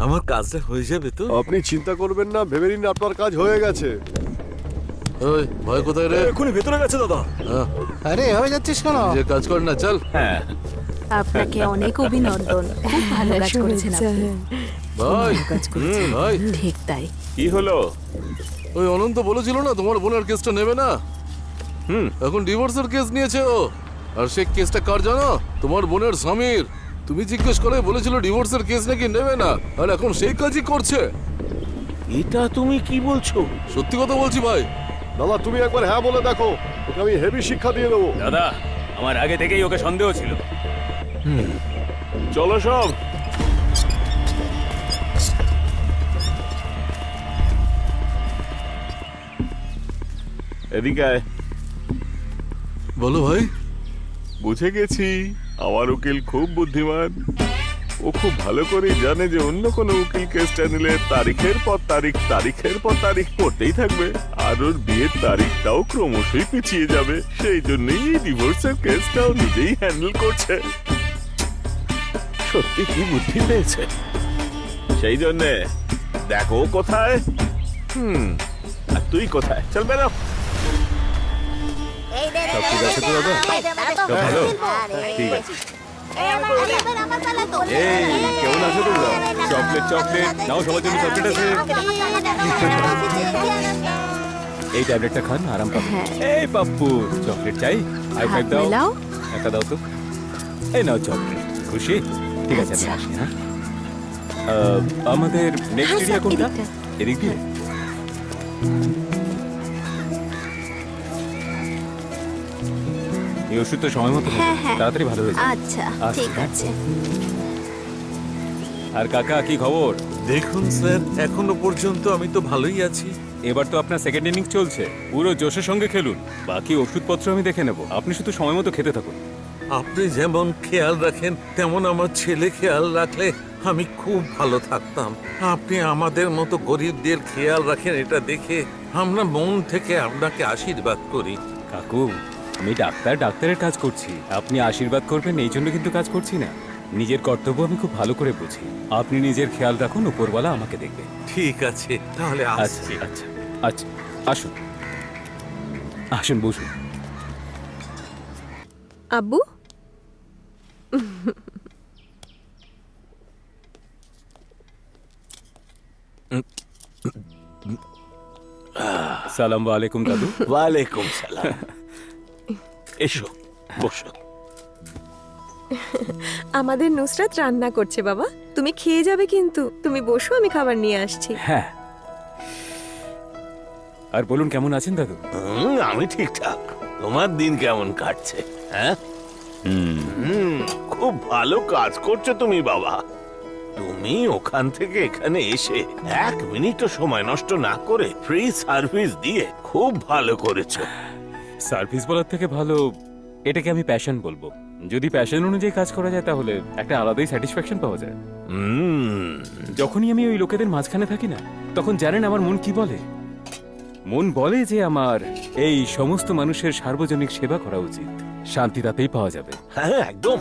আমার কাজটা হয়ে যাবে তো? আপনি চিন্তা করবেন না, ভেবে নিন আপনার কাজ হয়ে গেছে। ওই ভয় কোথায় রে? এখনই ভেতরে গেছে দাদা। আরে হয়ে যাচ্ছিস কেন? যে কাজ কর না, চল। হ্যাঁ, আপনাকে অনেক অভিনন্দন, খুব ভালো কাজ করেছেন আপনি। ভাই ভাই, ঠিক তাই। কি হলো? ওই অনন্ত বলেছিল না তোমার বোনের কেসটা নেবে না। এখন ডিভোর্সের কেস নিয়েছে ও। আর সেই কেসটা কার জানো? তোমার বোনের স্বামীর। তুমি জিজ্ঞেস করে বলেছিল ডিভোর্সের কেস নাকি নেবে না, আর এখন সেই কাজই করছে। এটা তুমি কি বলছো? সত্যি কথা বলছি ভাই। দাদা তুমি একবার হ্যাঁ বলে দেখো, ওকে আমি হেভি শিক্ষা দিয়ে দেবো। দাদা আমার আগে থেকেই ওকে সন্দেহ ছিল। চলো সব। এদিকে আয়। বলো ভাই। বুঝে গেছি, আমার উকিল খুব বুদ্ধিমান। ও খুব ভালো করে জানে যে অন্য কোনো উকিল কেসটা নিলে তারিখের পর তারিখ তারিখের পর তারিখ পড়তেই থাকবে, আর ওর বিয়ের তারিখটাও ক্রমশই পিছিয়ে যাবে। সেই জন্যই এই ডিভোর্সের কেসটাও নিজেই হ্যান্ডেল করছে। সত্যি কি বুদ্ধি পেয়েছে? সেই জন্যে দেখো কোথায়, আর তুই কোথায়, চল বেরো। সব ঠিক আছে তো দাদা? সব ভালো? ঠিক আছে। এই কেমন আছো তোমরা? চকলেট চকলেট নাও, সবার জন্য চকলেট আছে। এই ট্যাবলেটটা খান, আরাম পাবেন। এই পাপ্পু, চকলেট চাই? হাই ফাইভ দাও। মেলাও। একটা দাও তো। এই নাও চকলেট। খুশি? ঠিক আছে, আমি আসি। হ্যাঁ, আমাদের নেক্সট এরিয়া কোনটা? এদিক দিয়ে। এই ওষুধ তো সময় মতো হ্যাঁ, হ্যাঁ। তাড়াতাড়ি ভালো হয়ে যাবে। আচ্ছা, আসি, ঠিক হ্যাঁ। আছে। আর কাকা কি খবর? দেখুন স্যার, এখনো পর্যন্ত আমি তো ভালোই আছি। এবার তো আপনার সেকেন্ড ইনিংস চলছে, পুরো জোশের সঙ্গে খেলুন। বাকি ওষুধপত্র আমি দেখে নেব, আপনি শুধু সময় মতো খেতে থাকুন। আপনি যেমন খেয়াল রাখেন তেমন আমার ছেলে খেয়াল রাখলে আমি খুব ভালো থাকতাম। আপনি আমাদের মতো গরিবদের খেয়াল রাখেন, এটা দেখে আমরা মন থেকে আপনাকে আশীর্বাদ করি। কাকু, আমি ডাক্তারের কাজ করছি, আপনি আশীর্বাদ করবেন এই জন্য কিন্তু কাজ করছি না। নিজের কর্তব্য আমি খুব ভালো করে বুঝি। আপনি নিজের খেয়াল রাখুন, উপরওয়ালা আমাকে দেখবে। ঠিক আছে, তাহলে আচ্ছা আসছি। আচ্ছা আচ্ছা, আসুন আসুন, বসুন। আব্বু, সালাম আলাইকুম দাদু। ওয়ালাইকুম সালাম। এসো, বসো। আমাদের নুসরাত রান্না করছে বাবা, তুমি খেয়ে যাবে কিন্তু। তুমি বসো, আমি খাবার নিয়ে আসছি। হ্যাঁ, আর বলুন কেমন আছেন দাদু? আমি ঠিকঠাক। তোমার দিন কেমন কাটছে? হ্যাঁ, খুব ভালো কাজ করছো তুমি বাবা। তুমি ওখান থেকে এখানে এসে 1 মিনিটও সময় নষ্ট না করে ফ্রি সার্ভিস দিয়ে খুব ভালো করেছো। সার্ভিস বলার থেকে ভালো এটাকে আমি প্যাশন বলবো। যদি প্যাশন অনুযায়ী কাজ করা যায় তাহলে একটা আলাদাই স্যাটিসফ্যাকশন পাওয়া যায়। যখনই আমি ওই লোকেদের মাঝখানে থাকি না, তখন জানেন আমার মন কি বলে? মন বলে যে আমার এই সমস্ত মানুষের সার্বজনিক সেবা করা উচিত। শান্তি তাতেই পাওয়া যাবে। হ্যাঁ, একদম।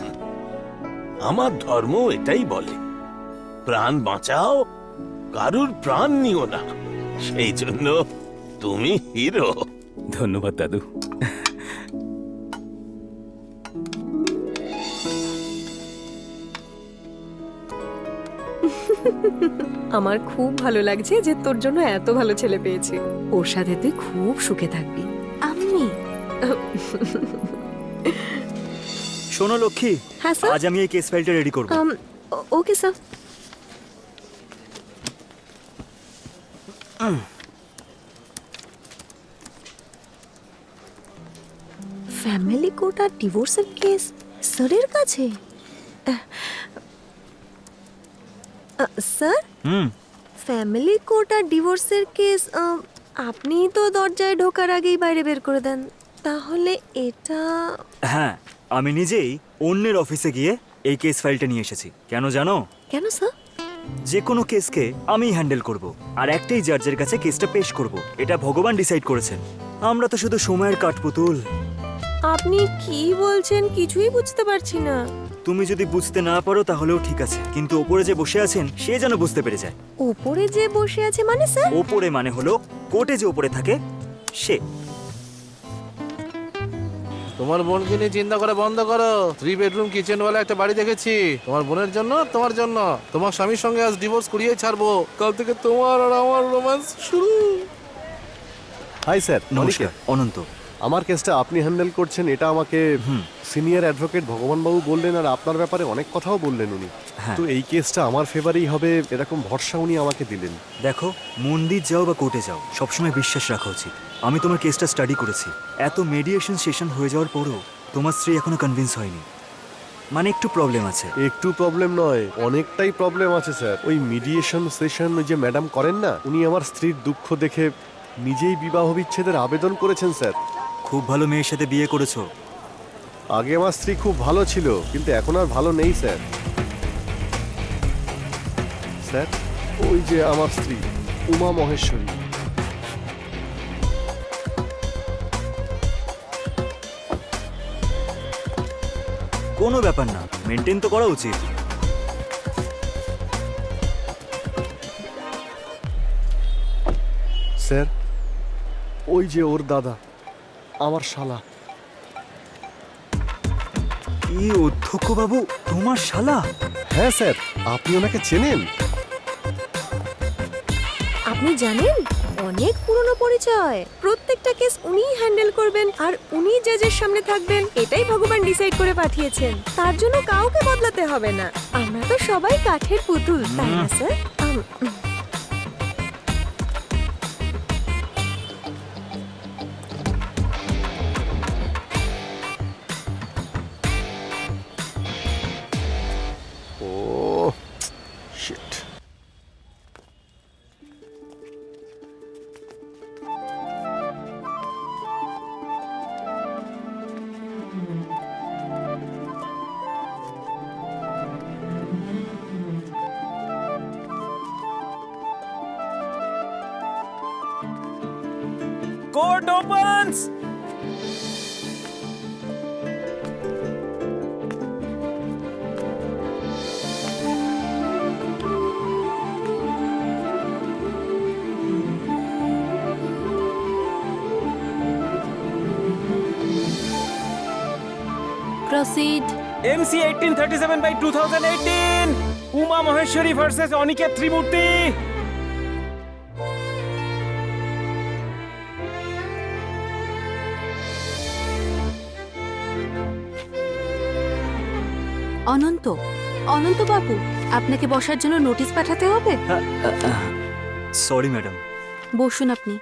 আমার ধর্ম এটাই বলে, প্রাণ বাঁচাও, কারুর প্রাণ নিও না। সেই জন্য তুমি হিরো। ধন্যবাদ দাদু। আমার খুব ভালো লাগছে যে তোর জন্য এত ভালো ছেলে পেয়েছি। ওর সাথে তুই খুব সুখে থাকবি। আম্মি। শোনো লক্ষ্মী, হ্যাঁ স্যার। আজ আমি এই কেস ফাইলটা রেডি করব। Okay sir. ফ্যামিলি কোর্ট আর ডিভোর্সের কেস স্যারের কাছে? স্যার, ফ্যামিলি কোর্ট আর ডিভোর্সের কেস আপনি তো দরজায় ঢোকার আগেই বাইরে বের করে দেন, তাহলে এটা? হ্যাঁ, আমি নিজেই অন্যের অফিসে গিয়ে এই কেস ফাইলটা নিয়ে এসেছি। কেন জানো? কেন স্যার? যে কোনো কেসকে আমিই হ্যান্ডেল করব, আর একটাই জাজের কাছে কেসটা পেশ করব। এটা ভগবান ডিসাইড করেছেন। আমরা তো শুধু সময়ের কাঠপুতুল। আপনি কি বলছেন কিছুই বুঝতে পারছি না। তুমি যদি বুঝতে না পারো তাহলেও ঠিক আছে, কিন্তু ওপরে যে বসে আছেন সে যেন বুঝতে পেরে যায়। ওপরে যে বসে আছে মানে স্যার? ওপরে মানে হলো কোর্টে যে ওপরে থাকে সে। তোমার বোনকে নিয়ে চিন্তা করে বন্ধ করো। 3 বেডরুম কিচেনওয়ালা একটা বাড়ি দেখেছি তোমার বোনের জন্য, তোমার জন্য। তোমার স্বামীর সঙ্গে আজ ডিভোর্স করিয়ে ছাড়বো। কাল থেকে তোমার আর আমার রোম্যান্স শুরু। হাই স্যার, নমস্কার অনন্ত। আমার কেসটা আপনি হ্যান্ডেল করছেন এটা আমাকে সিনিয়র অ্যাডভোকেট ভগবানবাবু বললেন, আর আপনার ব্যাপারে অনেক কথাও বললেন উনি। হ্যাঁ। তো এই কেসটা আমার ফেভারেই হবে এরকম ভরসা উনি আমাকে দিলেন। দেখো, মন্দির যাও বা কোর্টে যাও, সবসময় বিশ্বাস রাখা উচিত। আমি তোমার কেসটা স্টাডি করেছি। এত মেডিয়েশন সেশন হয়ে যাওয়ার পরও তোমার স্ত্রী এখনো কনভিন্স হয়নি, মানে একটু প্রবলেম আছে। একটু প্রবলেম নয়, অনেকটাই প্রবলেম আছে স্যার। ওই মিডিয়েশন সেশন ওই যে ম্যাডাম করেন না, উনি আমার স্ত্রীর দুঃখ দেখে নিজেই বিবাহ বিচ্ছেদের আবেদন করেছেন স্যার। খুব ভালো মেয়ের সাথে বিয়ে করেছো। আগে আমার স্ত্রী খুব ভালো ছিল, কিন্তু এখন আর ভালো নেই স্যার। স্যার, ওই যে আমার স্ত্রী উমা মহেশ্বরী। কোনো ব্যাপার না, মেনটেন তো করা উচিত। স্যার, ওই যে ওর দাদা, আমার শালা। কি অধ্যক্ষ বাবু, তোমার শালা? হ্যাঁ স্যার, আপনি ওনাকে চেনেন? আপনি জানেন অনেক পুরনো পরিচয়। প্রত্যেকটা কেস উনিই হ্যান্ডেল করবেন আর উনি জাজের সামনে থাকবেন, এটাই ভগবান ডিসাইড করে পাঠিয়েছেন। তার জন্য কাউকে বদলাতে হবে না। আমরা তো সবাই কাঠের পুতুল, তাই না sir? Oh shit. Court opens. Proceed. MC 1837/2018 Uma Maheshwari versus Aniket Trimurti. Ananta, Ananta babu, আপনাকে বসার জন্য নোটিশ পাঠাতে হবে। Sorry madam. বসুন আপনি।